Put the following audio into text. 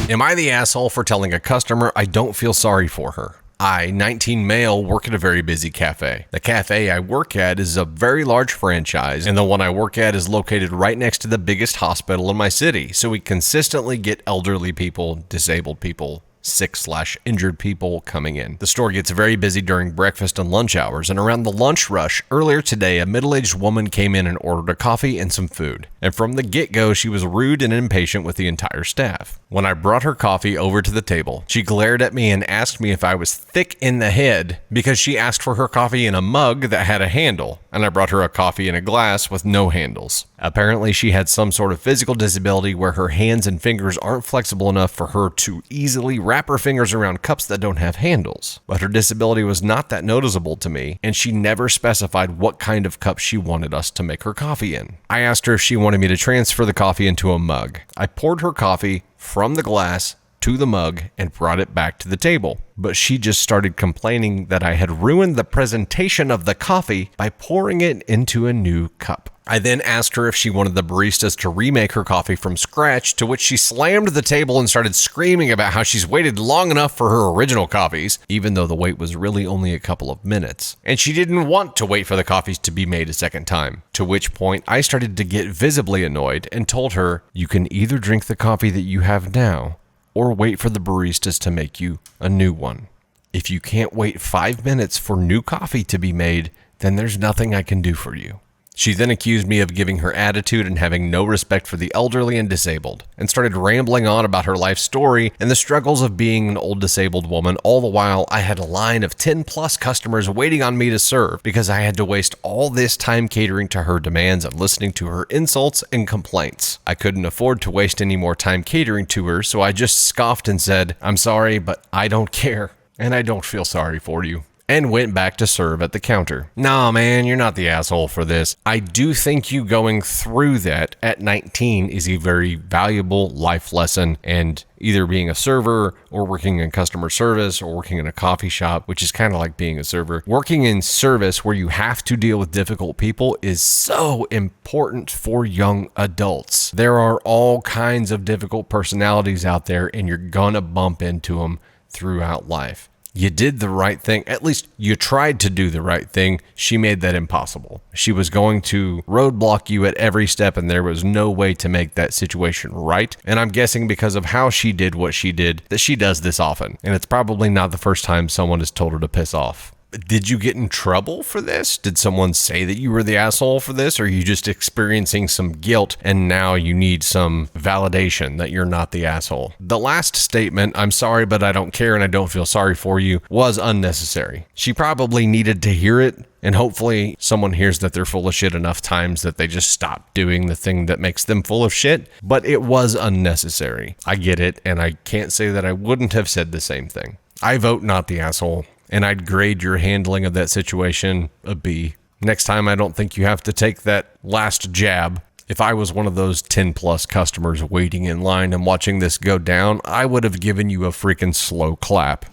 Am I the asshole for telling a customer I don't feel sorry for her? I, 19 male, work at a very busy cafe. The cafe I work at is a very large franchise, and the one I work at is located right next to the biggest hospital in my city, so we consistently get elderly people, disabled people, sick/injured people coming in. The store gets very busy during breakfast and lunch hours, and around the lunch rush, earlier today, a middle-aged woman came in and ordered a coffee and some food. And from the get-go, she was rude and impatient with the entire staff. When I brought her coffee over to the table, she glared at me and asked me if I was thick in the head because she asked for her coffee in a mug that had a handle, and I brought her a coffee in a glass with no handles. Apparently, she had some sort of physical disability where her hands and fingers aren't flexible enough for her to easily wrap her fingers around cups that don't have handles. But her disability was not that noticeable to me, and she never specified what kind of cup she wanted us to make her coffee in. I asked her if she wanted me to transfer the coffee into a mug. I poured her coffee from the glass to the mug and brought it back to the table. But she just started complaining that I had ruined the presentation of the coffee by pouring it into a new cup. I then asked her if she wanted the baristas to remake her coffee from scratch, to which she slammed the table and started screaming about how she's waited long enough for her original coffees, even though the wait was really only a couple of minutes. And she didn't want to wait for the coffees to be made a second time, to which point I started to get visibly annoyed and told her, "You can either drink the coffee that you have now, or wait for the baristas to make you a new one. If you can't wait 5 minutes for new coffee to be made, then there's nothing I can do for you." She then accused me of giving her attitude and having no respect for the elderly and disabled, and started rambling on about her life story and the struggles of being an old disabled woman, all the while I had a line of 10+ customers waiting on me to serve because I had to waste all this time catering to her demands and listening to her insults and complaints. I couldn't afford to waste any more time catering to her, so I just scoffed and said, "I'm sorry, but I don't care, and I don't feel sorry for you," and went back to serve at the counter. Nah, man, you're not the asshole for this. I do think you going through that at 19 is a very valuable life lesson, and either being a server or working in customer service or working in a coffee shop, which is kind of like being a server, working in service where you have to deal with difficult people is so important for young adults. There are all kinds of difficult personalities out there, and you're gonna bump into them throughout life. You did the right thing. At least you tried to do the right thing. She made that impossible. She was going to roadblock you at every step, and there was no way to make that situation right. And I'm guessing because of how she did what she did, that she does this often. And it's probably not the first time someone has told her to piss off. Did you get in trouble for this? Did someone say that you were the asshole for this? Or are you just experiencing some guilt and now you need some validation that you're not the asshole? The last statement, "I'm sorry, but I don't care and I don't feel sorry for you," was unnecessary. She probably needed to hear it, and hopefully someone hears that they're full of shit enough times that they just stop doing the thing that makes them full of shit. But it was unnecessary. I get it, and I can't say that I wouldn't have said the same thing. I vote not the asshole. And I'd grade your handling of that situation a B. Next time, I don't think you have to take that last jab. If I was one of those 10+ customers waiting in line and watching this go down, I would have given you a freaking slow clap.